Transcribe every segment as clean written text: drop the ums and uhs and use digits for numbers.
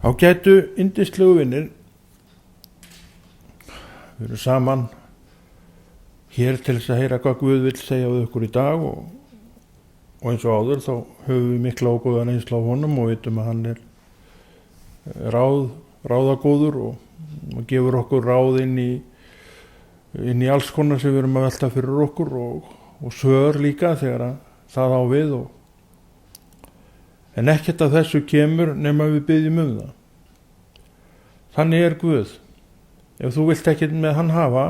Ágætu yndislegu vinir, við erum saman hér til þess að heyra hvað Guð vill segja við okkur í dag og eins og áður þá höfum við mikla og góða reynslu á honum og vitum að hann er ráðagóður og gefur okkur ráð inn í alls konar sem við erum að velta fyrir okkur og svör líka þegar að það á við en ekkert af þessu kemur nema við biðjum það. Þannig er Guð. Ef þú vilt ekkert með hann hafa,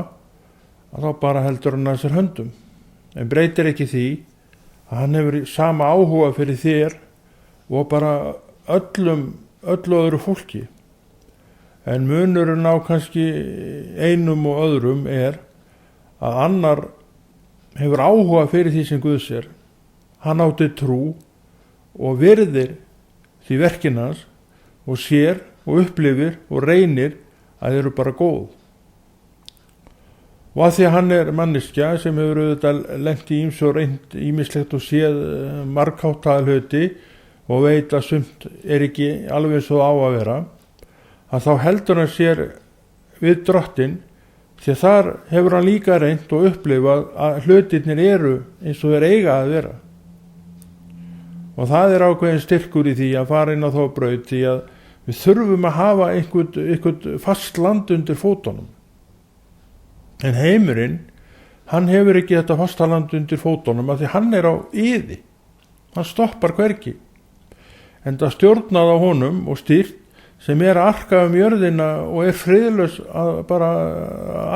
þá bara heldur hann að sér höndum. En breytir ekki því að hann hefur sama áhuga fyrir þér og bara öllu öðru fólki. En munurinn á kannski einum og öðrum er að annar hefur áhuga fyrir því sem Guð sér. Hann átti trú og virðir því verkin hans og sér og upplifir og reynir að þeir eru bara góð. Og að því að hann er manneskja sem hefur auðvitað lent í ýmsu og reynt ýmislegt og séð margháttaða hluti og veit að sumt er ekki alveg svo á að vera, að þá heldur hann sér við Drottinn því að þar hefur hann líka reynt og upplifað að hlutirnir eru eins og þeir eiga að vera. Og það er ákveðin styrkur í því að fara inn á þá braut því að við þurfum að hafa einhvern fast land undir fótunum. En heimurinn, hann hefur ekki þetta fasta land undir fótunum af því hann er á iði. Hann stoppar hvergi. En það stjórnað á honum og stýrt sem er að arka jörðina og er friðlaus að bara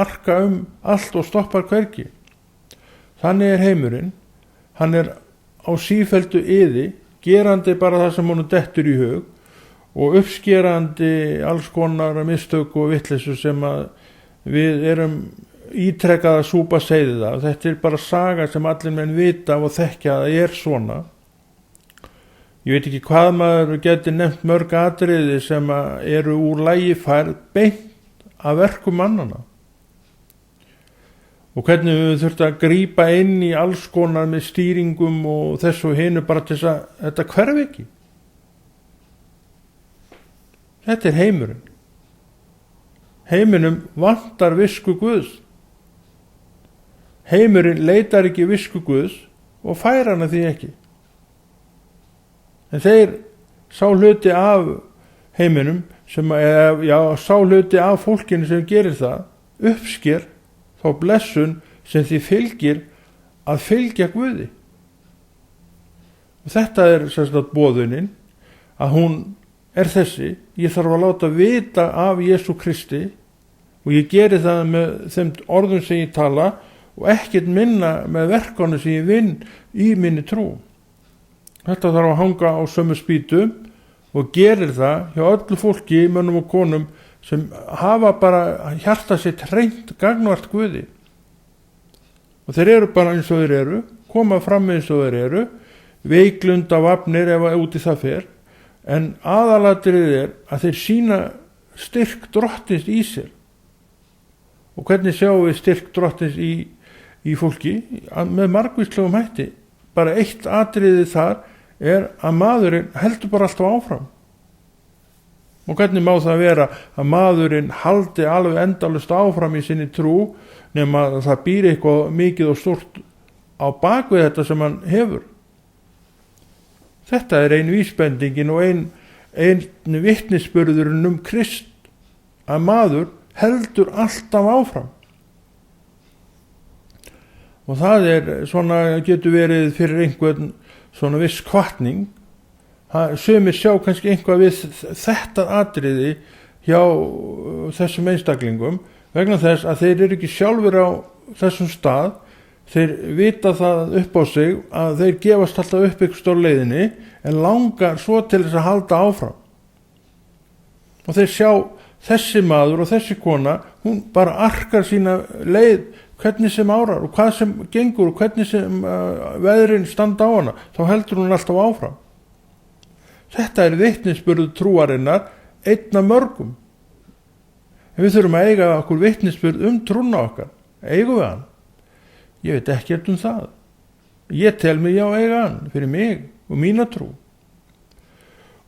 arka allt og stoppar hvergi. Þannig er heimurinn. Hann er á sífelldu iði, gerandi bara það sem honum dettur í hug og uppskerandi alls konar mistök og vitleysu sem að við erum ítrekkað að súpa seyðið af. Þetta er bara saga sem allir menn vita og þekkja að það er svona. Ég veit ekki hvað maður geti nefnt mörg atriði sem eru úr lagi færð beint af verkum mannana. Og hvernig við þurfum að grípa inn í alls konar með stýringum og þessu og hinu bara til þess að þetta hverfi ekki. Þetta er heimurinn. Heiminum vantar visku Guðs. Heimurinn leitar ekki visku Guðs og fær hana því ekki. En þeir sá hluti af heiminum sá hluti af fólkinu sem gerir það, uppsker þá blessun sem því fylgir að fylgja Guði. Og þetta er sérstaklega boðunin að hún er þessi, ég þarf að láta vita af Jesú Kristi og ég geri það með þeim orðum sem ég tala og ekkert minna með verkanu sem ég vinn í minni trú. Þetta þarf að hanga á sömu spýtu og gerir það hjá öllu fólki, mönnum og konum sem hafa bara hjarta sitt hreint gagnvart Guði. Og þeir eru bara eins og þeir eru, koma fram eins og þeir eru, veiklunda vafnir ef úti það fer, en aðalatrið er að þeir sína styrk Drottins í sér. Og hvernig sjáum við styrk Drottins í fólki? Með margvíslegum hætti. Bara eitt atriði þar er að maðurinn heldur bara alltaf áfram. Og hvernig má það vera að maðurinn haldi alveg endalaust áfram í sinni trú nema að það býr eitthvað mikið og stort á bakvið þetta sem hann hefur. Þetta er ein vísbendingin og ein vitnisburðurinn Krist að maður heldur alltaf áfram. Og það er svona, getur verið fyrir einhvern svona viss hvatning. Sumir sjá kannski einhvað við þetta atriði hjá þessum einstaklingum vegna þess að þeir eru ekki sjálfur á þessum stað, þeir vita það upp á sig að þeir gefast alltaf upp ykkur stór leiðinni en langar svo til þess að halda áfram. Og þeir sjá þessi maður og þessi kona, hún bara arkar sína leið hvernig sem árar og hvað sem gengur og hvernig sem veðrin standa á hana, þá heldur hún alltaf áfram. Þetta er vitnisburður trúarinnar einn af mörgum. En við þurfum að eiga okkur vitnisburð trúna okkar. Eigum við hann? Ég veit ekkert það. Ég tel mig eiga hann fyrir mig og mína trú.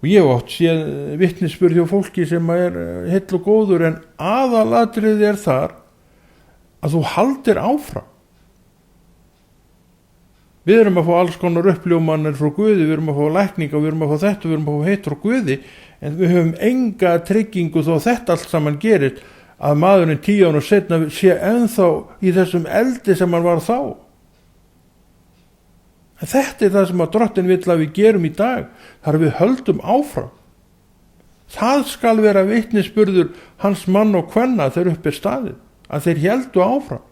og ég hef oft séð vitnisburð hjá fólki sem heill og góður, en aðalatriði þar að þú haldir áfram. Við erum að fá alls konar uppljómanir frá Guði, við erum að fá lækninga, við erum að fá þetta, við erum að fá heitt frá Guði, en við höfum enga tryggingu þó þetta allt saman gerist, að maðurinn 10 árum seinna sé ennþá í þessum eldi sem hann var þá. En þetta það sem að Drottinn vill að við gerum í dag, þar við höldum áfram. Það skal vera vitnisburður hans mann og kvenna þegar upp staðið, að þeir héldu áfram.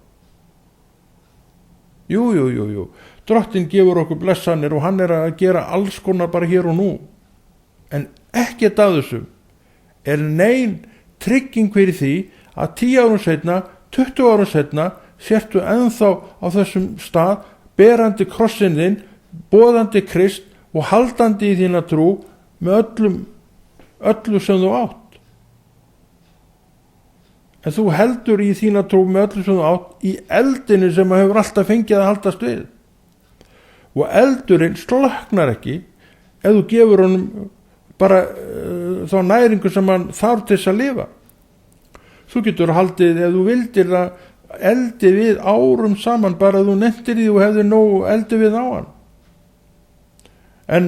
Jú. Drottinn gefur okkur blessanir og hann að gera alls konar bara hér og nú. En ekkert af þessum nein trygging fyrir því að 10 árum seinna, 20 árum seinna, sértu ennþá á þessum stað, berandi krossinn þinn, boðandi Krist og haldandi í þína trú með öllu sem þú átt. En þú heldur í þína trú með öllu sem þú átt í eldinu sem hefur alltaf fengið að haldast við. Og eldurinn slöknar ekki ef þú gefur honum bara þá næringu sem hann þarf til þess að lifa. Þú getur haldið, ef þú vildir það eldi við árum saman, bara þú nefndir því og hefðir nóg eldi við á hann. En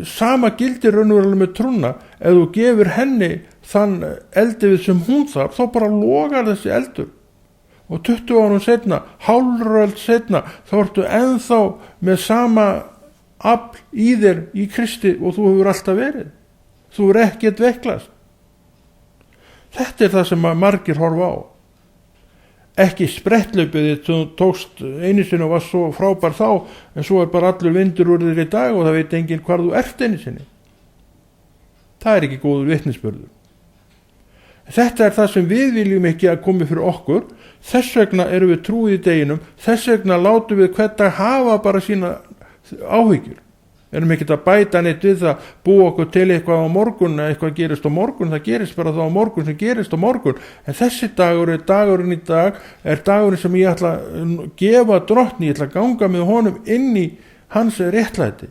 sama gildir raunverulega með trúna, ef þú gefur henni þann eldi við sem hún þarf, þá bara logar þessi eldur. Og 20 árum setna, hálfröld setna, þá ertu ennþá með sama afl í þér í Kristi og þú hefur alltaf verið. Þú er ekkert veiklast. Þetta það sem margir horfa á. Ekki sprettlaupið þitt sem þú tókst einu sinni og var svo frábær þá, en svo bara allur vindur úr þér í dag og það veit enginn hvar þú ert einu sinni. Það ekki góður vitnisburður. Þetta það sem við viljum ekki að komi fyrir okkur, þess vegna erum við trúið í deginum, þess vegna látum við hvert að hafa bara sína áhyggjur. Erum ekki að bæta neitt við það, búa okkur til eitthvað á morgun, eitthvað gerist á morgun, það gerist bara þá á morgun sem gerist á morgun. En þessi dagurinn í dag, dagurinn sem ég ætla að gefa Drottni, ég ætla að ganga með honum inn í hans réttlæti.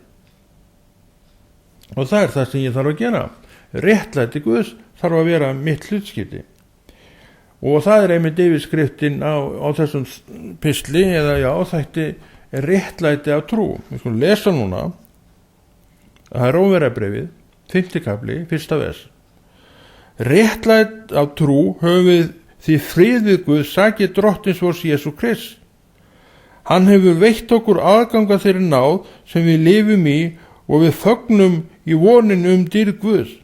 Og það það sem ég þarf að gera. Réttlæti Guðs þarf að vera mitt hlutskipti. Og það einmitt yfirskriftin á þessum pistli, eða þætti réttlæti af trú. Við skulum lesa núna. Það Rómverjabréfið, 5. kafli, 1. vers. Réttlæt af trú höfum við því frið við Guð sakir Drottins vors Jesú Krist. Hann hefur veitt okkur aðganga þeirri náð sem við lifum í og við fögnum í vonin dýrð Guðs.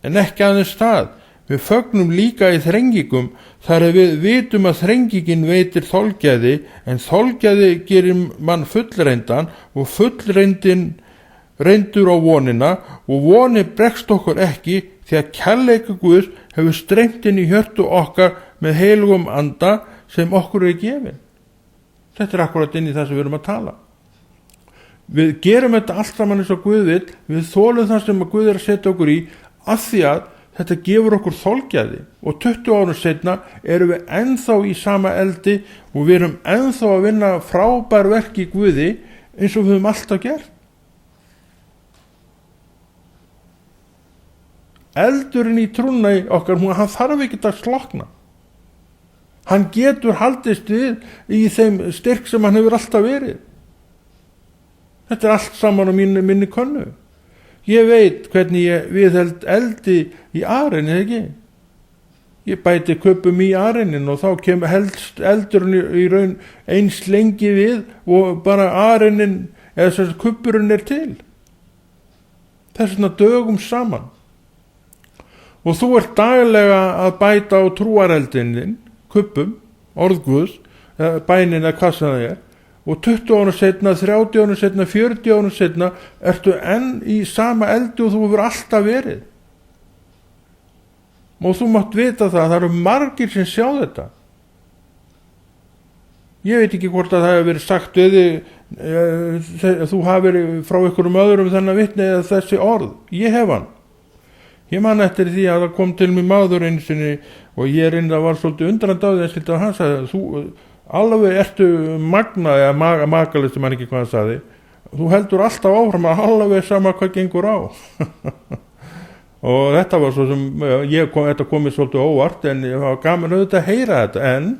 En ekki aðeins það, við fögnum líka í þrengingum þar við vitum að þrengingin veitir þolgæði, en þolgæði gerir mann fullreyndan og fullreyndin reyndur á vonina og voni bregst okkur ekki því að kærleika Guðs hefur streymt inn í hjörtu okkar með heilugum anda sem okkur gefin. Þetta akkurat inn í það sem við erum að tala. Við gerum þetta allt saman eins og Guð vill, við þolum það sem að Guð að setja okkur í, af því að þetta gefur okkur þolgæði og 20 árum seinna erum við ennþá í sama eldi og við erum ennþá að vinna frábær verk í Guði eins og við höfum alltaf gert. Eldurinn í trúna okkar, hann þarf ekki að slokna. Hann getur haldist við í þeim styrk sem hann hefur alltaf verið. Þetta allt saman á minni könnu. Ég veit hvernig ég viðheld eldi í arinni, ekki? Ég bæti kuppum í arinin og þá kemur helst eldurinn í raun eins lengi við og bara arinin eða þess að kuppurinn til. Þessna dögum saman. Og þú ert daglega að bæta á trúareldinin, kuppum, orðguðs, bænin eða hvað sem það og 20 árum setna, 30 árum setna, 40 árum setna ertu enn í sama eldi og þú hefur alltaf verið. Og þú mátt vita það eru margir sem sjá þetta. Ég veit ekki hvort að það hefur verið sagt þú hafi verið frá einhverjum öðrum þennan vitni eða þessi orð. Ég hef hann. Ég man eftir því að það kom til mig maður einu sinni og ég reynda var svolítið undrand á því að hann sagði þú alveg ertu magna eða makalist sem hann ekki hvað hann sagði. Þú heldur alltaf áfram að alveg sama hvað gengur á. og þetta var svo sem þetta komið svolítið óvart, en ég var gaman auðvitað að heyra þetta, en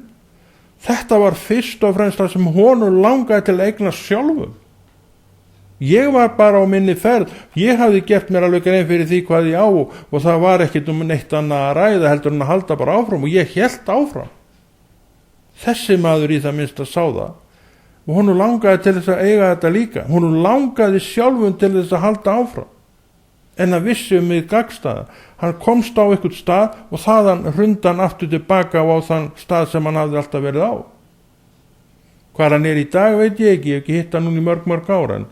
þetta var fyrst og fremst það sem honum langaði til að eignast sjálfum. Ég var bara á minni ferð, ég hafði gert mér alveg grein fyrir því hvað ég á, og það var ekkit neitt annað að ræða heldur en að halda bara áfram, og ég hélt áfram. Þessi maður í það minnst að sá það, og honum langaði til þess að eiga þetta líka. Honum langaði sjálfum til þess að halda áfram, en að vissi mig gagnstæða. Hann komst á einhvern stað og þaðan hrundan aftur tilbaka á þann stað sem hann hafði alltaf verið á. Hvað hann í dag veit ég hef ekki hitt hann núna í mörg ár, en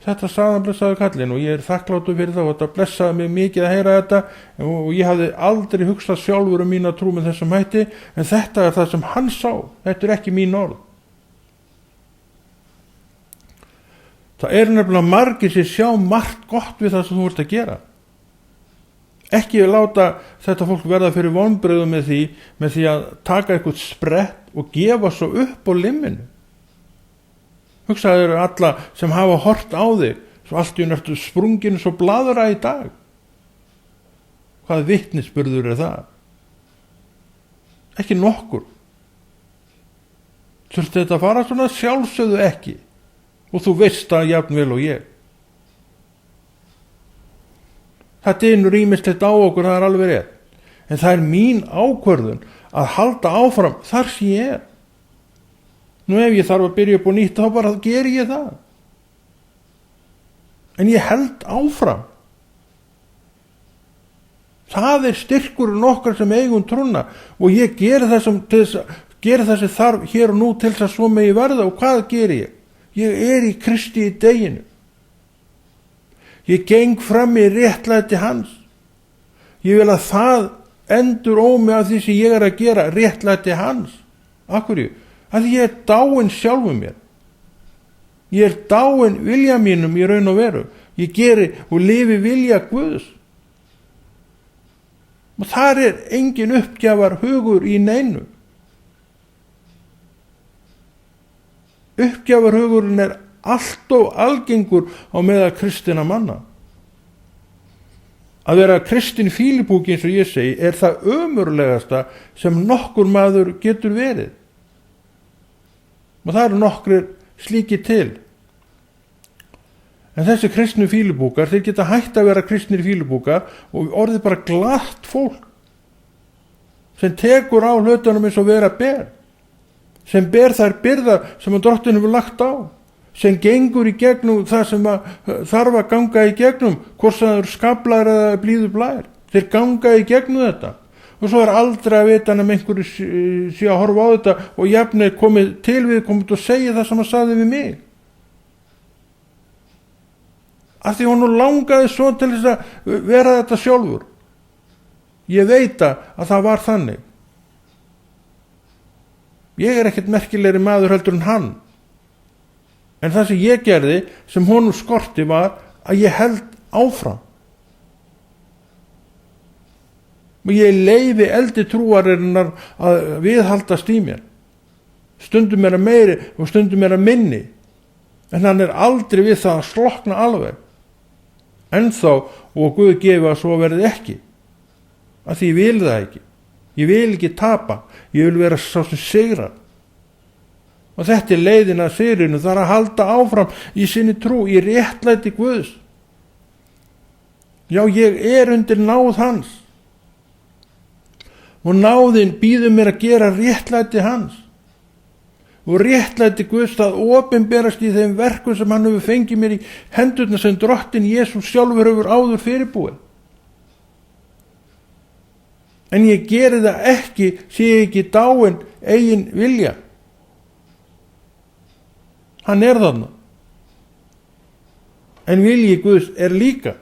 þetta sagðan blessaði kallinn, og ég þakkláttur fyrir það, og þetta blessaði mig mikið að heyra þetta, og ég hafði aldrei hugsað sjálfur mína trú með þessum hætti, en þetta það sem hann sá, þetta ekki mín orð. Það nefnilega margir sem sjá margt gott við það sem þú ert að gera. Ekki láta þetta fólk verða fyrir vonbrigðum með því að taka eitthvað sprett og gefa svo upp á limminu. Hugsaðu alla sem hafa hort á þig, svo allt í nörtu sprungin svo bladra í dag. Hvað vitnisburður það? Ekki nokkur. Þurfti þetta að fara svona? Sjálfsögðu ekki. Og þú veist það jafnvel og ég. Þetta ýmislegt á okkur, það alveg rétt. En það mín ákvörðun að halda áfram þar sem ég Nú ef ég þarf að byrja upp og nýtt, þá bara geri ég það. En ég held áfram. Það styrkurinn okkar sem eigum trúna, og ég geri það sem þarf hér og nú til þess að svo megi verða, og hvað geri ég? Ég í Kristi í deginu. Ég geng fram í réttlæti hans. Ég vil að það endur ómi af því sem ég að gera, réttlæti hans. Af hverju? Að ég dáinn sjálfum mér. Ég dáinn vilja mínum í raun og veru. Ég geri og lifi vilja Guðs. Og þar engin uppgjafar hugur í neinu. Uppgjafar hugurinn allt of algengur á meðal kristinna manna. Að vera kristin fílibúki, eins og ég segi, það ömurlegasta sem nokkur maður getur verið. Og það nokkrir slíkir til. En þessi kristnu fílubúkar, þeir geta hætt að vera kristnir fílubúkar og orðið bara glatt fólk sem tekur á hlutunum eins og vera ber, sem ber þær byrðar sem að Drottinn hefur lagt á, sem gengur í gegnum það sem þarf að ganga í gegnum, hvort sem það eru skaflar eða blíður blær. Þeir ganga í gegnum þetta. Og svo aldrei að vita hann einhverju sé að horfa á þetta og jafnir komið til við, komið og segja það sem hann sagði við mig. Af því hún langaði svo til þess að vera þetta sjálfur. Ég veit að það var þannig. Ég ekkert merkilegri maður heldur en hann. En það sem ég gerði, sem honum skorti, var að ég held áfram. Og ég leyfi eldi trúarinnar að viðhaldast í mér. Stundum meiri og stundum minni. En hann aldrei við það að slokna alveg. Ennþá, og Guð gefi að svo verði ekki. Að því ég vil það ekki. Ég vil ekki tapa. Ég vil vera sá sem sigrar. Og þetta leiðin að sigrinu, það að halda áfram í sinni trú, í réttlæti Guðs. Já, ég undir náð hans. Og náðin býður mér að gera réttlæti hans. Og réttlæti Guðs það opinberast í þeim verkum sem hann hefur fengið mér í hendurna sem Drottinn Jesús sjálfur hefur áður fyrirbúið. En ég geri það ekki, sé ekki dáinn eigin vilja. Hann þarna. En vilji Guðs líka.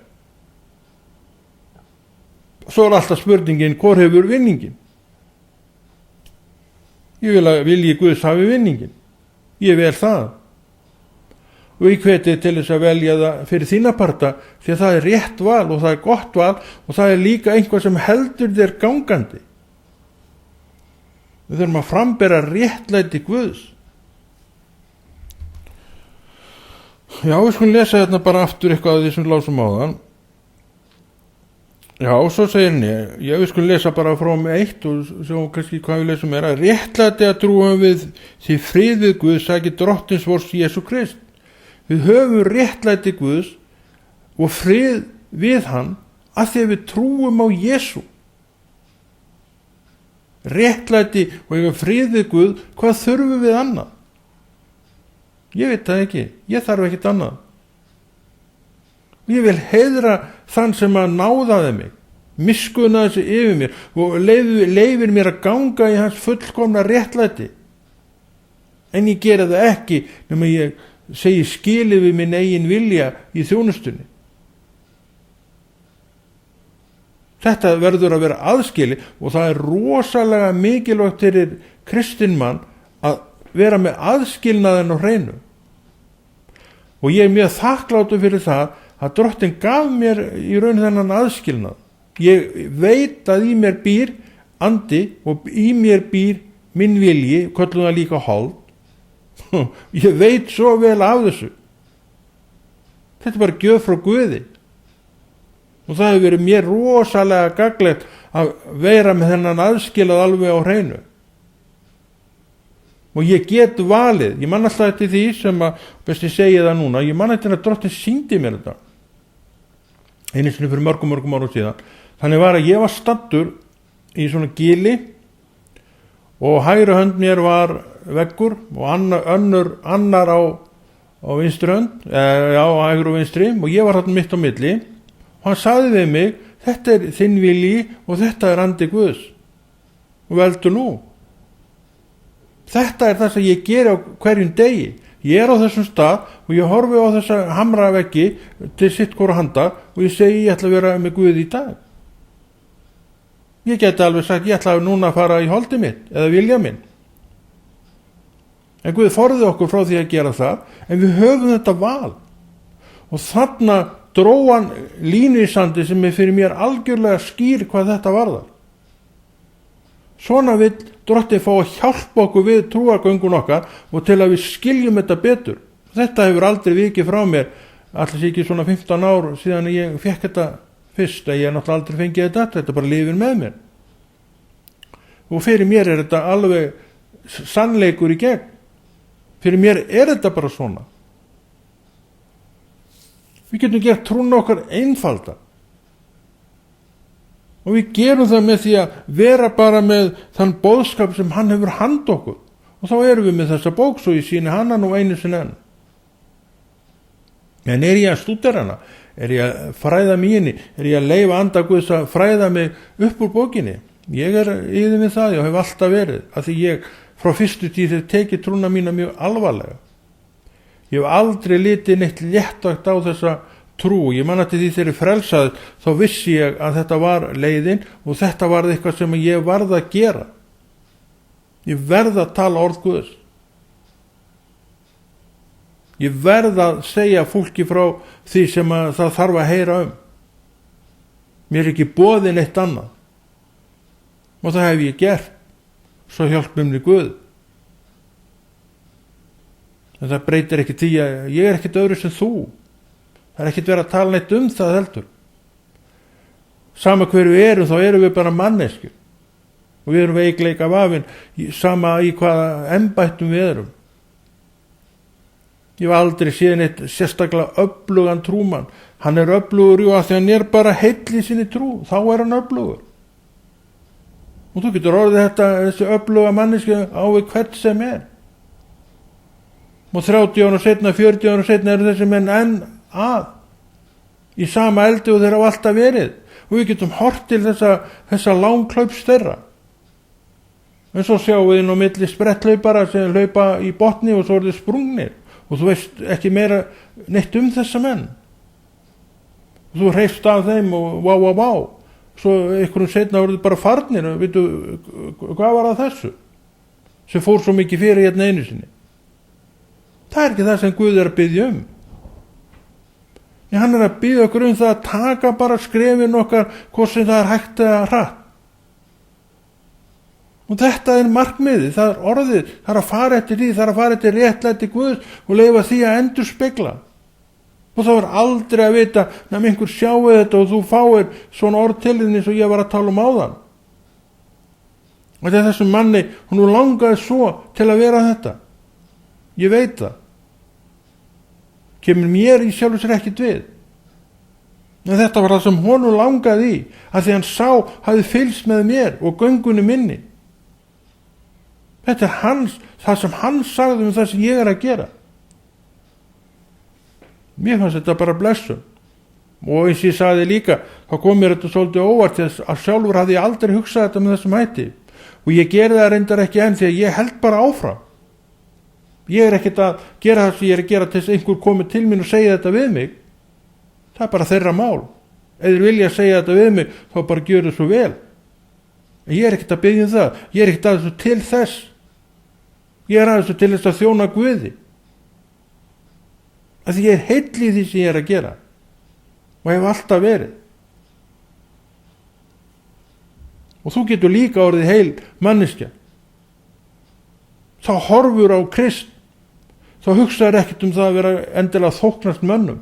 Svo alltaf spurningin, hvor hefur vinningin? Ég vil að vilji Guðs hafi vinningin. Ég vel það. Og ég hveti til þess að velja það fyrir þína parta, því að það rétt val og það gott val og það líka einhvað sem heldur þér gangandi. Við þurfum að frambera réttlæti Guðs. Já, við skulum lesa hérna bara aftur eitthvað af því sem lásum áðan. Já, og svo segir henni, við skulum lesa bara frá með 1 og sjá kannski hvað við lesum að réttlæti að trúum við því frið við Guð sæki drottins vors Jesú Krist. Við höfum réttlæti Guðs og frið við hann að því að við trúum á Jesú. Réttlæti og eiga frið við Guð, hvað þurfum við annað? Ég veit það ekki, ég þarf ekkert annað. Ég vil heiðra þann sem að náðaði mig, miskunnaði sig yfir mér og leifir mér að ganga í hans fullkomna réttlæti. En ég gera það ekki nema ég segi skilið við minn eigin vilja í þjónustunni. Þetta verður að vera aðskili og það er rosalega mikilvægt fyrir kristinmann að vera með aðskilnaðin á hreinu. Og ég er mjög þakkláttur fyrir það að Drottinn gaf mér í raun þennan aðskilnað. Ég veit að í mér býr andi og í mér býr minn vilji, köllum það líka hold. Ég veit svo vel af þessu. Þetta er bara gjöf frá Guði. Og það hefur verið mér rosalega gagnlegt að vera með þennan aðskilað alveg á hreinu. Og ég get valið, ég man alltaf eftir því sem að, best ég segi það núna, ég man eftir að Drottinn sýndi mér þetta. Einu sinni fyrir mörgum árum síðan. Þannig var að ég var staddur í svona gili og hægri hönd mér var veggur og annar á vinstri hönd, á hægri og vinstri og ég var þarna mitt á milli og hann sagði við mig, þetta er þinn vilji og þetta er andi Guðs og veldu nú. Þetta er það sem ég geri á hverjum degi. Ég er á þessum stað og ég horfi á þessa hamraveggi til sitt hvora handa og ég segi ég ætla að vera með Guði í dag. Ég geti alveg sagt ég ætla núna að fara í holdi mitt eða vilja minn. En Guð forði okkur frá því að gera það, en við höfum þetta val. Og þarna dró hann línu í sandi sem er fyrir mér algjörlega skýr hvað þetta varðar. Svona vill Drottinn fá að hjálpa okkur við trúargöngun okkar og til að við skiljum þetta betur. Þetta hefur aldrei vikið frá mér, alls ekki svona 15 ár síðan ég fekk þetta fyrst, að ég náttúrulega aldrei fengið þetta bara lifir með mér. Og fyrir mér er þetta alveg sannleikur í gegn. Fyrir mér er þetta bara svona. Við getum gert trúna okkar einfalda. Og við gerum það með því að vera bara með þann boðskap sem hann hefur handa okkur. Og þá erum við með þessa bók svo ég sýni hana nú einu sinni enn. En er ég að stúdera hana? Er ég að fræða mig inni? Er ég að leyfa anda Guðs að fræða mig upp úr bókinni? Ég er yfir með það og hef alltaf verið. Af því ég frá fyrstu tíð hef tekið trúna mína mjög alvarlega. Ég hef aldrei litið neitt léttvægt á þessa trú. Ég man að því þeirri frelsaði þá vissi ég að þetta var leiðin og þetta var eitthvað sem ég varð að gera. Ég verð að tala orð Guðs. Ég verð að segja fólki frá því sem það þarf að heyra um. Mér er ekki boðið neitt annað. Og það hef ég gert. Svo hjálpum mér Guð. En það breytir ekki því að ég er ekkert öðru sem þú. Það er ekkert verið að tala neitt um það heldur. Sama hverju við erum, þá erum við bara manneskjur. Og við erum veikleika vafin, sama í hvaða embættum við erum. Ég hef aldrei séð neitt sérstaklega öflugan trúmann. Hann er öflugur jú að því hann er bara heill í sinni trú. Þá er hann öflugur. Og þú getur orðið þessi öfluga manneskja á við hvert sem er. Og 30 ára setna, 40 ára setna eru þessi menn enn að í sama eldi og þeir hafa alltaf verið og við getum hort til þessa langklaups þeirra en svo sjáum við inn á milli spretthlaupara sem hlaupa í botni og svo eru þeir sprungnir og þú veist ekki meira neitt um þessa menn og þú hreifst af þeim og vá svo einhverjum setna voru þeir bara farnir og veitu hvað var það þessu sem fór svo mikið fyrir hérna einu sinni. Það er ekki það sem Guð er að biðja um. Hann er að biðja okkur um það að taka bara skrefin okkar hvort sem það er hægt eða hratt. Og þetta er markmiðið, það er orðið, það er að fara eftir því, það er að fara eftir réttlæti Guðs og leyfa því að endurspegla. Og Og þá er aldrei að vita nefn einhver sjáu þetta og þú fáir svona orð til þín eins og ég var að tala áðan. Og þetta er þessum manni, hún langaði svo til að vera þetta. Ég veit það. Kemur mér í sjálfu sér ekkert við. En þetta var það sem honum langaði í, að því hann sá, hafði fylgst með mér og göngunni minni. Þetta er það sem hann sagði það sem ég er að gera. Mér fannst þetta bara blessun. Og eins ég sagði líka, þá kom mér þetta svolítið óvart, þess að sjálfur hafði ég aldrei hugsað þetta með þessum hætti. Og ég gerði það reyndar ekki enn, því að ég held bara áfram. Ég er ekkert að gera það sem ég er að gera til þess að einhver komi til mín og segja þetta við mig. Það er bara þeirra mál. Ef þeir vilja segja þetta við mig, þá bara gjör það svo vel. En ég er ekkert að biðja það. Ég er ekkert að þessu til þess. Ég er að þessu til þess að þjóna Guði. Af því ég er heill í því sem ég er að gera. Og hef alltaf verið. Og þú getur líka orðið heil manneskja. Þá horfur á Krist. Þá hugsaður ekkert það að vera endilega þóknast mönnum.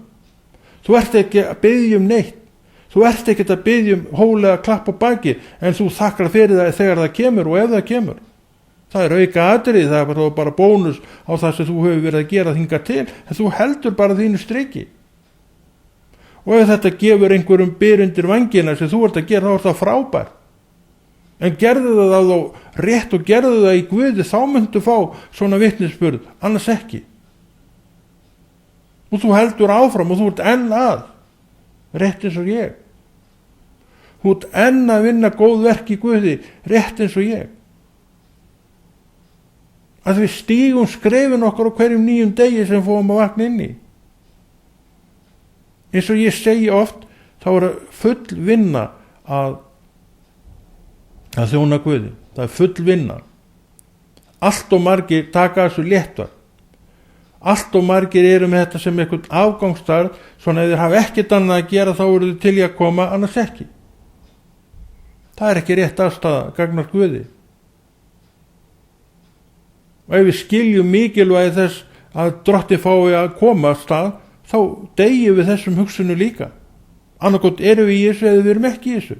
Þú ert ekki að biðja neitt. Þú ert ekki að biðja hólega klapp á baki, en þú þakkar fyrir það þegar það kemur og ef það kemur. Það er auka atriði, það er bara bónus á það sem þú hefur verið að gera þingar til, en þú heldur bara þínu striki. Og ef þetta gefur einhverjum byr undir vængina sem þú ert að gera, þá er það frábært. En gerðu það þá rétt og gerðu það í Guði, þá myndu fá svona vitnisburð, annars ekki. Og þú heldur áfram og þú ert enn að, rétt eins og ég. Þú ert enn að vinna góð verk í Guði, rétt eins og ég. Að við stígum skrefin okkar á hverjum nýjum degi sem fóum að vakna inn í. Eins og ég segi oft, þá er full vinna að þjóna Guði. Það er full vinna. Allt og margir taka þessu léttar. Allt og margir eru með þetta sem einhvern afgangsstarf, svona ef þeir hafa ekkert annað að gera þá eru þau til í að koma, annars ekki. Það er ekki rétt afstaða gagnvart Guði. Og ef við skiljum mikilvægi þess að Drottinn fái að koma af stað, þá deyjum við þessum hugsunum líka. Annarkot erum við í þessu eða við erum ekki í þessu.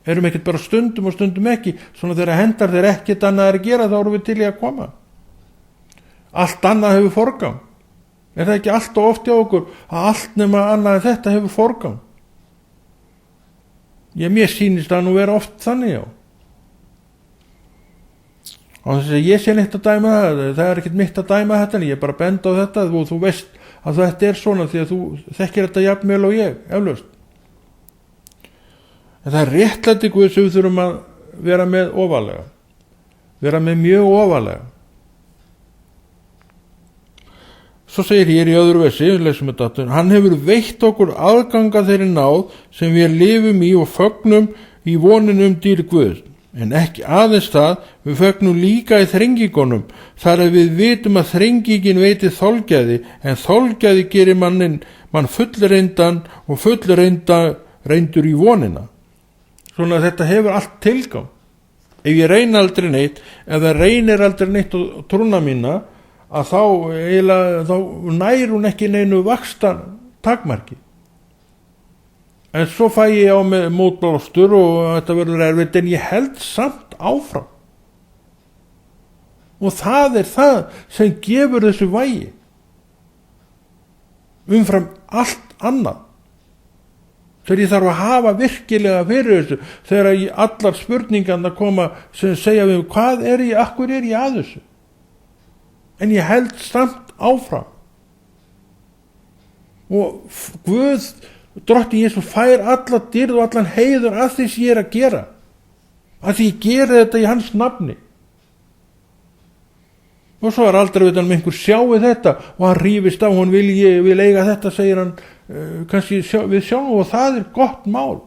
Erum ekkert bara stundum og stundum ekki, svona þegar hendar þeir ekkert annað að gera, þá erum við til í að koma. Allt annað hefur forgang. Er það ekki allt og oft hjá okkur að allt nema annað en þetta hefur forgang? Mér sýnist það nú vera oft þannig, já. Og þess að ég sé neitt að dæma það er ekkert mitt að dæma þetta, ég er bara að benda á þetta og þú veist að þetta er svona því að þú þekkir þetta jafnvel og ég, eflaust. En það er réttlætingu sem við þurfum að vera með ofarlega. Vera með mjög ofarlega. Svo segir hér í öðru versi, lesum við þetta, hann hefur veitt okkur aðganga þeirri náð sem við lifum í og fögnum í voninu dýr Guðs. En ekki aðeins það, við fögnum líka í þrengingunum, þar að við vitum að þrengingin veiti þolgæði, en þolgæði gerir mann fullreyndan og fullreyndur í vonina. Svona að þetta hefur allt tilgang. Ef ég reyni aldrei neitt, ef það reynir aldrei neitt á trúna mína, að þá nær hún ekki neinu vaxta takmarki. En svo fæ ég á með mótblástur og þetta verður erfitt, en ég held samt áfram. Og það er það sem gefur þessu vægi. Umfram allt annað. Þegar ég þarf að hafa virkilega fyrir þessu, þegar allar spurningarna koma sem segja við, hvað er ég, akkur er ég að þessu? En ég held samt áfram. Og Guð, Drottinn Jesús fær alla dýrð og allan heiður að því sem ég er að gera. Að því ég gera þetta í hans nafni. Og svo er aldrei við einhver sjáu þetta og hann rífist á, hann vil eiga þetta, segir hann kannski við sjálf, og það er gott mál.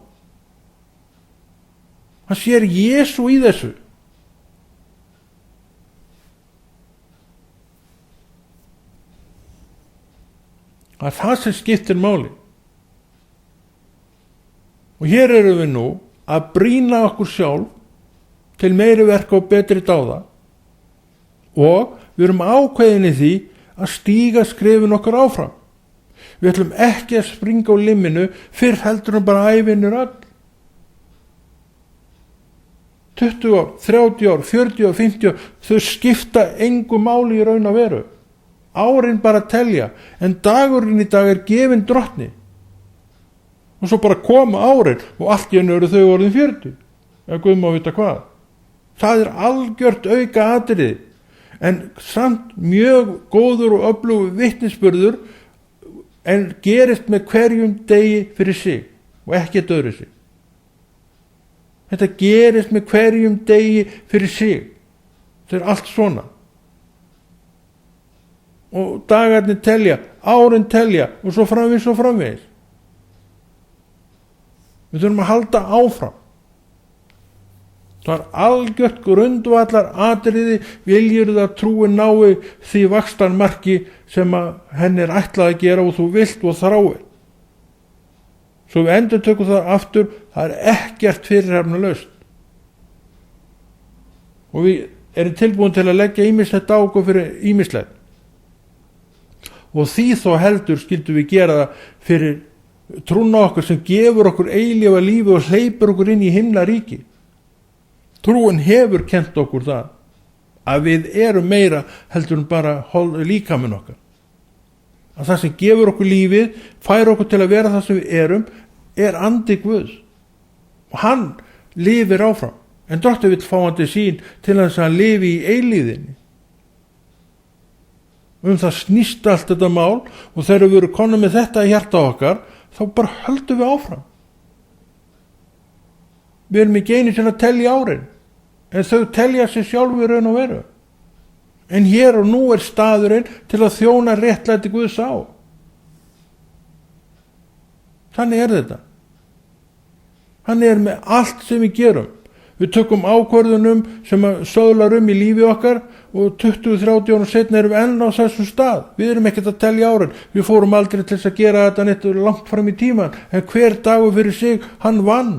Hann sér Jesú í þessu. Það er það sem skiptir máli. Og hér erum við nú að brýna okkur sjálf til meiri verka og betri dáða og við erum ákveðin í því að stíga skrefin okkur áfram. Við ætlum ekki að springa á limminu fyrr heldur en bara ævinur öll. 20 ár, 30 ár, 40 ár, 50 ár, þau skipta engu máli í raun og veru. Árin bara telja, en dagurinn í dag gefinn Drottni. Og svo bara koma árin og allt í einu eru þau orðin 40. Eða Guð má vita hvað. Það algjört auka atriði, en samt mjög góður og öflugur vitnisburður, en gerist með hverjum degi fyrir sig og ekkert öðru sig. Þetta gerist með hverjum degi fyrir sig. Þetta allt svona. Og dagarnir telja, árin telja og svo framvegis. Við þurfum að halda áfram. Það algjört grundvallar atriði, viljirðu að trúin nái því vaxtarmarki sem að henni ætlað að gera og þú vilt og þráir. Svo við endurtökum það aftur, það ekkert fyrirhafnalaust. Og við erum tilbúin til að leggja ýmislegt á okkur fyrir ýmislegt. Og því þó heldur skildum við gera það fyrir trúna okkur sem gefur okkur eilífa lífi og hleypur okkur inn í himnaríki. Trúin hefur kennt okkur það, að við erum meira heldur en bara líkaminn okkar. Að það sem gefur okkur lífið, fær okkur til að vera það sem við erum, andi Guðs. Og hann lifir áfram. En Drottinn vill fá hann til sín til þess að hann lifi í eilíðinni. Það snýst allt þetta mál, og þegar við erum konum með þetta í hjarta okkar, þá bara höldum við áfram. Við erum ekki einu sinni að telja árin, en þau telja sig sjálfur raun og veru. En hér og nú staðurinn til að þjóna réttlæti Guðs á. Þannig þetta. Hann með allt sem við gerum. Við tökum ákvörðunum sem söðlar í lífi okkar og 20-30 árum seinna erum við enn á þessum stað. Við erum ekkert að telja árin. Við fórum aldrei til þess að gera þetta neitt langt fram í tíman. En hver dagur fyrir sig, hann vann.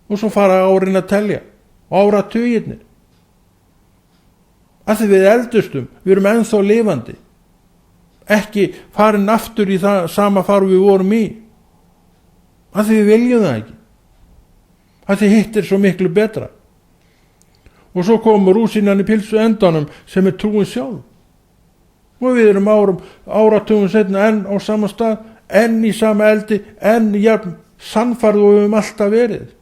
Og svo fara árin að telja. Áratugirnir. Af því við eldustum, við erum ennþá lifandi. Ekki farin aftur í það sama far við vorum í. Af því við viljum það ekki. Af því hitt svo miklu betra. Og svo komur rúsínan í pilsu endanum sem trúin sjálf. Og við erum áratugum seinna enn á sama stað, enn í sama eldi, enn jafn sannfærð og við höfum alltaf verið.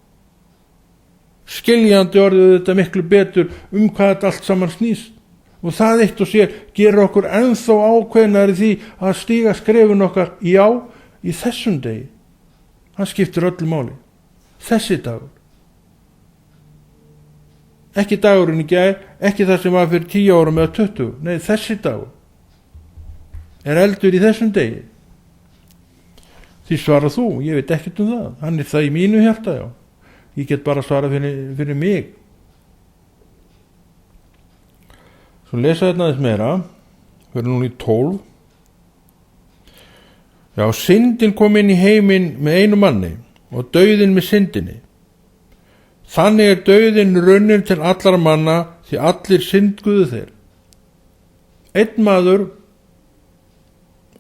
Skiljandi orðið þetta miklu betur hvað þetta allt saman snýst. Og það eitt og sér gerir okkur ennþá ákveðnari því að stíga skrefun okkar í þessum degi. Hann skiptir öllu máli. Þessi dagur. Ekki dagurinn í gær, ekki það sem var fyrir 10 árum eða 20. Nei, þessi dagur. Eldur í þessum degi. Því svarar þú, ég veit ekkert það. Hann það í mínu hjarta, já. Ég get bara svarað fyrir mig. Svo lesa þetta aðeins meira. Fyrir núna í 12. Já, syndin kom inn í heiminn með einu manni og dauðinn með syndinni. Þannig dauðinn runnin til allar manna því allir syndguðu þeir. Einn maður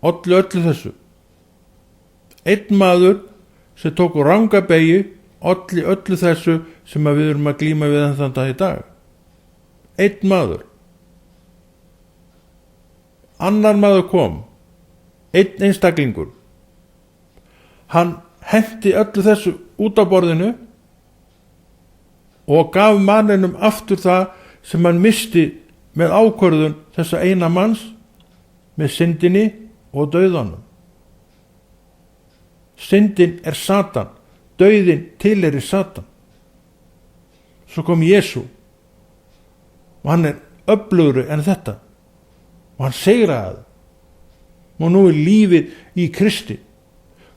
olli öllu þessu. Einn maður sem tók ranga beygju olli öllu þessu sem við erum að glíma við þann dag í dag. Einn maður. Annar maður kom. Einn einstaklingur. Hann henti öllu þessu út á borðinu og gaf manninum aftur það sem hann misti með ákvörðun þessa eina manns með syndinni og dauðanum. Syndin Satan, dauðin tilheyrir Satan. Svo kom Jesú og hann öflugri en þetta og hann sigraði. Og nú lífið í Kristi.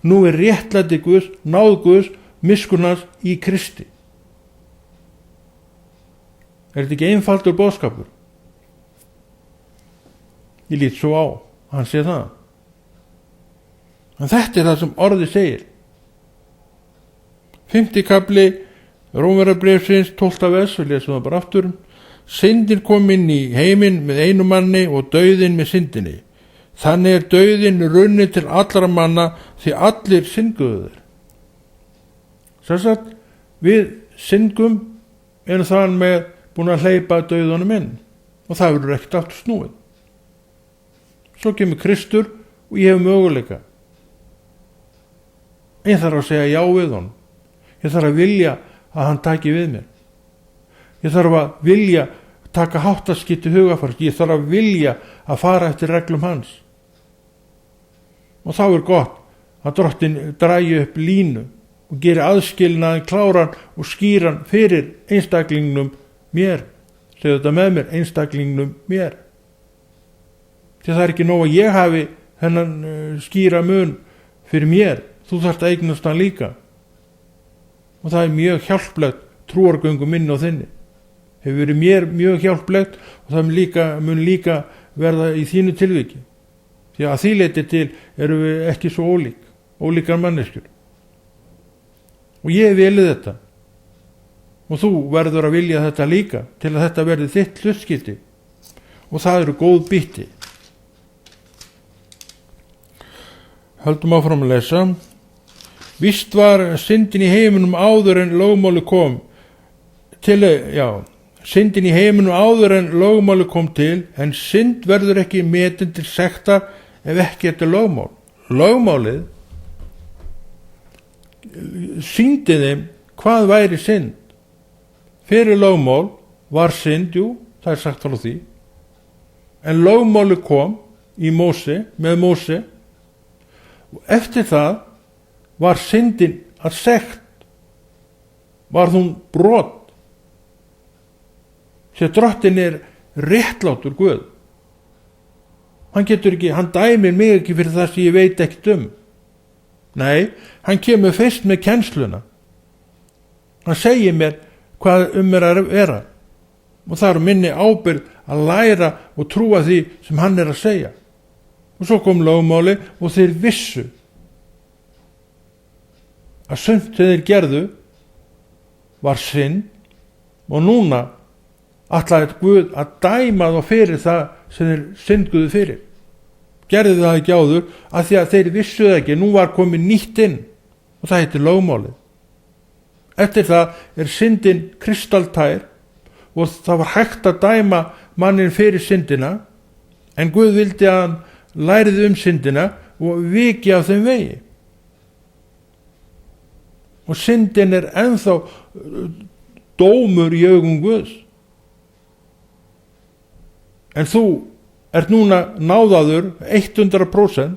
Nú réttlæti Guðs, náð Guðs, miskunnans í Kristi. Þetta ekki einfaldur boðskapur? Ég lít svo á, hann sé það. En þetta það sem orðið segir. 5. kafli Rómverjabréfsins 12. vers, við lesum það bara aftur. Syndin kom inn í heiminn með einu manni og dauðinn með syndinni. Þannig dauðinn runni til allra manna því allir synguðu þeir. Sem sagt, við syngum erum þann með búin að hleypa dauðanum inn og það verður ekkert aftur snúið. Svo kemur Kristur og ég hef möguleika. Ég þarf að segja já við honum. Ég þarf að vilja að hann taki við mér. Ég þarf að vilja taka háttaskipti hugafars. Ég þarf að vilja að fara eftir reglum hans. Og þá er gott að Drottinn dragi upp línu og geri aðskilnaðan kláran og skýran fyrir einstaklingnum mér. Segðu þetta með mér, einstaklingnum mér. Því það er ekki nóg að ég hafi þennan skýra mun fyrir mér. Þú þarft að eignast hann líka. Og það er mjög hjálplegt trúargöngu minni og þinni. Hefur verið mér mjög hjálplegt og það mun líka verða í þínu tilviki. Því að því leyti til erum við ekki svo ólíkar manneskjur. Og ég vilja þetta. Og þú verður að vilja þetta líka til að þetta verði þitt hlutskipti. Og það eru góð býtti. Höldum áfram að lesa. Víst var syndin í heiminum áður en lögmáli kom syndin í heiminum áður en lögmáli kom til, en synd verður ekki metin til sektar ef ekki þetta lögmál. Lögmálið sýndi þeim hvað væri synd. Fyrir lögmál var synd, það er sagt frá því, en lögmáli kom með Móse, og eftir það var syndin að sekt, var hún brot. Sér Drottinn er réttlátur Guð. Hann dæmir mig ekki fyrir það sem ég veit ekkert um. Nei, hann kemur fyrst með kennsluna. Hann segir mér hvað er að vera. Og það er minni ábyrgð að læra og trúa því sem hann er að segja. Og svo kom lögmáli og þeir vissu að sumt sem þeir gerðu var synd og núna ætlaði Guð að dæma þá fyrir það sem þeir synduðu fyrir. Gerði það ekki áður af því að þeir vissu það ekki. Nú var komið nýtt inn og það heitir lögmálið. Eftir það er syndin kristaltær og það var hægt að dæma mannin fyrir syndina, en Guð vildi að hann læriði syndina og viki af þeim vegi. Og syndin er ennþá dómur í augum Guðs. En þú ert núna náðaður 100%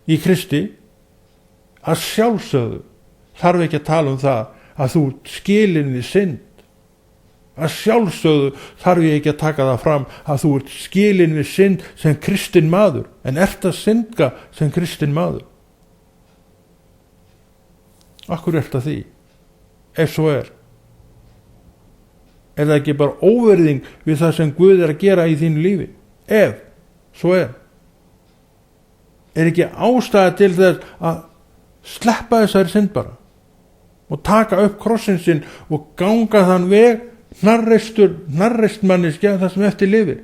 í Kristi. Að sjálfsögðu þarf ekki að tala um það að þú skilin við synd. Að sjálfsögðu þarf ég ekki að taka það fram að þú ert skilin við synd sem kristinn maður, en ert að synda sem kristinn maður. Akkur ert að því, ef svo er. Er það ekki bara óverðing við það sem Guð er að gera í þínu lífi? Ef svo er. Er ekki ástæða til þess að sleppa þessari synd bara og taka upp krossinn sinn og ganga þann veg hnarreist manneskja það sem eftir lifir,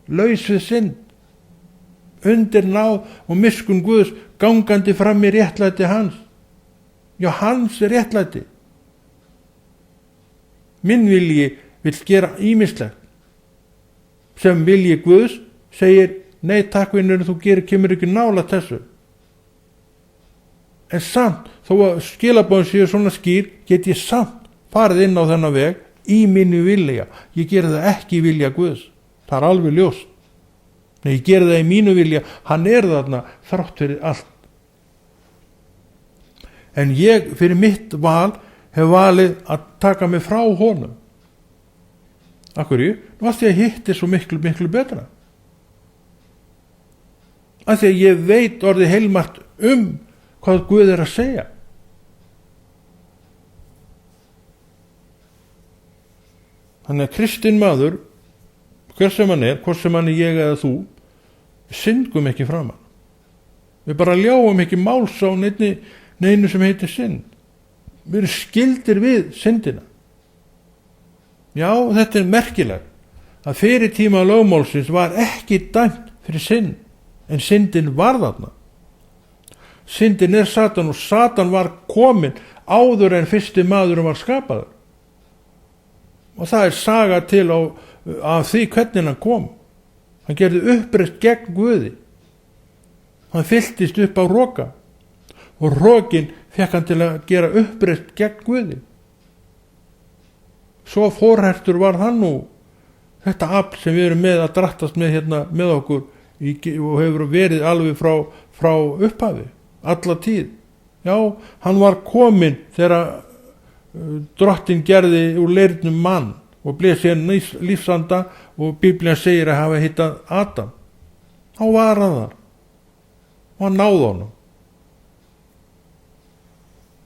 laus við synd, undir náð og miskunn Guðs, gangandi fram í réttlæti hans. Já, hans er réttlæti. Minn vilji vill gera ýmislegt sem vilji Guðs segir nei takk vinur, þú kemur ekki nálægt þessu. En samt, þó að skilaboðin séu svona skýr, get ég samt farið inn á þennan veg í mínu vilja. Ég geri það ekki í vilja Guðs. Það er alveg ljóst. Nei, ég geri það í mínu vilja. Hann er þarna þrátt fyrir allt. En ég fyrir mitt val hef valið að taka mig frá honum. Af hverju? Nú að því að hitt er svo miklu betra. Af því að ég veit orðið heilmargt hvað Guð er að segja. Þannig að kristinn maður, hver sem hann er, hvort sem hann er ég eða þú, við syndum ekki framan. Við bara ljáum ekki máls á neinu sem heitir synd. Við erum skildir við syndina. Já, þetta er merkilegt að fyrir tíma lögmálsins var ekki dæmt fyrir synd. en syndin var þarna. Syndin Satan og Satan var kominn áður en fyrsti maðurinn var skapaður. Og það saga til af því hvernig hann kom. Hann gerði uppreist gegn Guði. Hann fylltist upp á roka og rokin fekk hann til að gera uppreist gegn Guði. Svo forhertur var hann nú, þetta afl sem við erum með að drattast með hérna með okkur og hefur verið alveg frá upphafi, alla tíð. Já, hann var kominn þegar drottin gerði úr leirnum mann og bleið sér lífsanda og Biblían segir að hafa hittað Adam. Þá var hann þar og hann náði honum.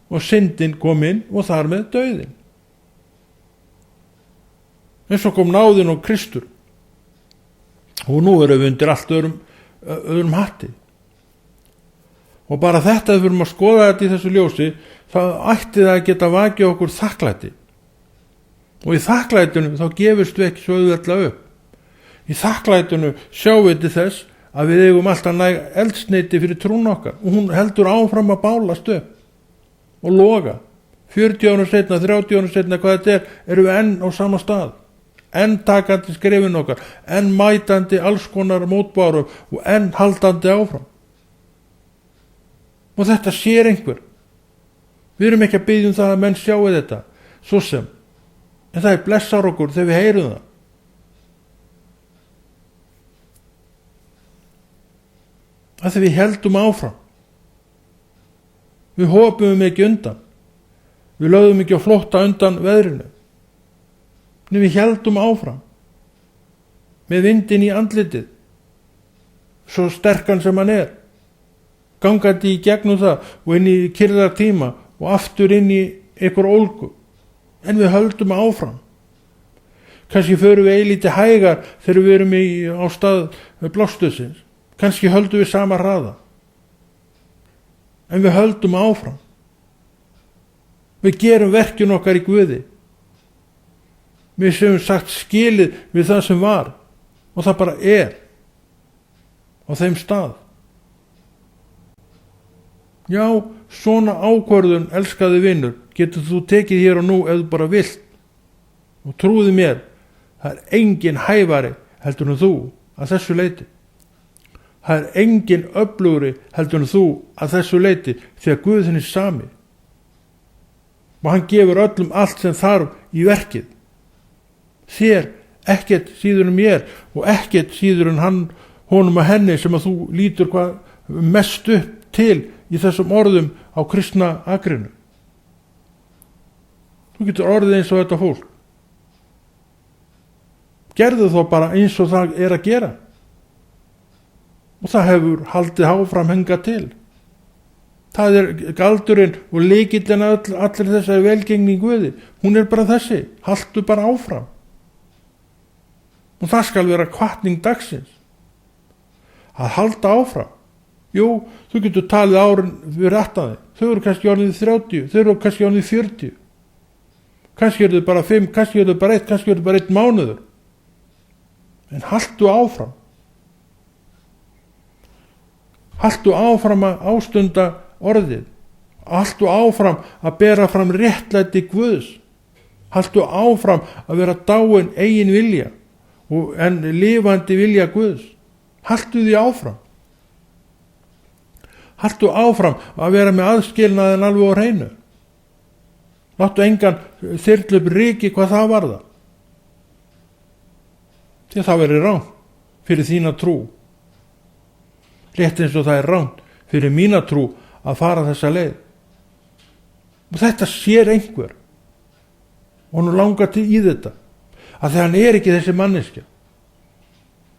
Og syndin kom inn og þar með dauðin. En svo kom náðin og Kristur. Og nú erum við undir allt öðrum hatti. Og bara þetta, ef við erum að skoða þetta í þessu ljósi, þá ætti það að geta vakið okkur þakklæti. Og í þakklætinu þá gefumst við ekki svo auðveldlega upp. Í þakklætinu sjáum við til þess að við eigum alltaf næg eldsneyti fyrir trún okkar. Og hún heldur áfram að bálast upp og loga. 40 árum seinna, 30 árum seinna, hvað þetta erum við enn á sama stað. Enn takandi skrefin okkar, enn mætandi alls konar mótbárum og enn haldandi áfram. Og þetta sér einhver. Við erum ekki að biðja það að menn sjáu þetta, svo sem. En það blessar okkur þegar við heyrum það. Að þegar við heldum áfram. Við hopum ekki undan. Við lögðum ekki á flótta undan veðrinu. En við heldum áfram. Með vindin í andlitið. Svo sterkan sem hann er. Gangandi í gegnum það og inn í kyrðar tíma og aftur inn í einhver ólgu. En við höldum áfram. Kannski förum við eilítið hægar þegar við erum á stað blástusins. Kannski höldum við sama hraða. En við höldum áfram. Við gerum verkin okkar í Guði. Við sem sagt skilið við það sem var og það bara er á þeim stað. Já, svona ákvörðun, elskaði vinur, getur þú tekið hér og nú ef þú bara vilt. Og trúði mér, það er engin hæfari heldur en þú að þessu leyti. Það er engin öflugri heldur en þú að þessu leyti þegar Guð þinn er sami. Og hann gefur öllum allt sem þarf í verkið. Þér, ekkert síður en mér og ekkert síður en honum og henni sem að þú lítur hvað mest upp til í þessum orðum á kristna agrinu. Þú getur orðið eins og þetta fólk. Gerðu þá bara eins og það er að gera. Og það hefur haldið áfram hingað til. Það er galdurinn og lykillinn allir þessari velgengni í Guði. Hún er bara þessi. Haltu bara áfram. Og það skal vera hvatning dagsins. Að halda áfram. Jú, þú getur talið árin við rættaði. Þau eru kannski orðið 30, þau eru kannski orðið 40. Kannski eru þau bara 5, kannski eru þau bara 1, kannski eru þau bara 1 mánuður. En haltu áfram. Haltu áfram að ástunda orðið. Haltu áfram að bera fram réttlæti Guðs. Haltu áfram að vera dáin eigin vilja. En lifandi vilja Guðs. Haltu því áfram. Haltu áfram að vera með aðskilnaðin alveg á hreinu. Láttu engan þyrlu upp ryki hvað það varða. Því það verið rangt fyrir þína trú. Rétt eins og það er rangt fyrir mína trú að fara þessa leið. Og þetta sér einhver. Og nú langar til í þetta. Að þegar hann er ekki þessi manneskja.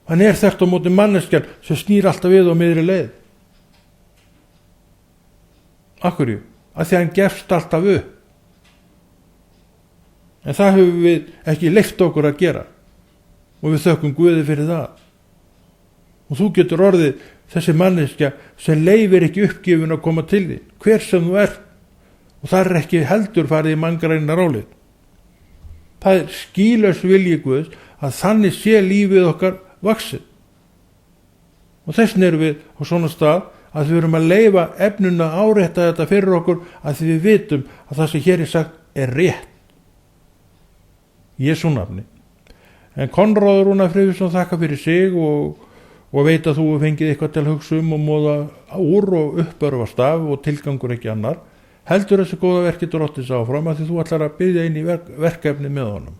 Hann er þvert á móti manneskjan sem snýr alltaf við á miðri leið. Af hverju? Að því hann gefst alltaf upp. En það höfum við ekki leyft okkur að gera. Og við þökkum Guði fyrir það. Og þú getur orðið þessi manneskja sem leyfir ekki uppgjöfun að koma til því. Hver sem þú ert. Og það er ekki heldur farið í manngræna rálið. Það er skýlaus vilji Guðs að þannig sé lífið okkar vaxið. og þessin erum við á svona stað að við erum að leyfa efninu að árétta þetta fyrir okkur að því við vitum að það sem hér er sagt er rétt í Jesú nafni. En Konráður Rúnar Friðriksson þakka fyrir sig og veit að þú fengið eitthvað til að hugsa og móða úr og uppörfast af og tilgangur ekki annar. Heldur þessi góða verki Drottins áfram að því þú ætlar að biðja inn í verkefni með honum.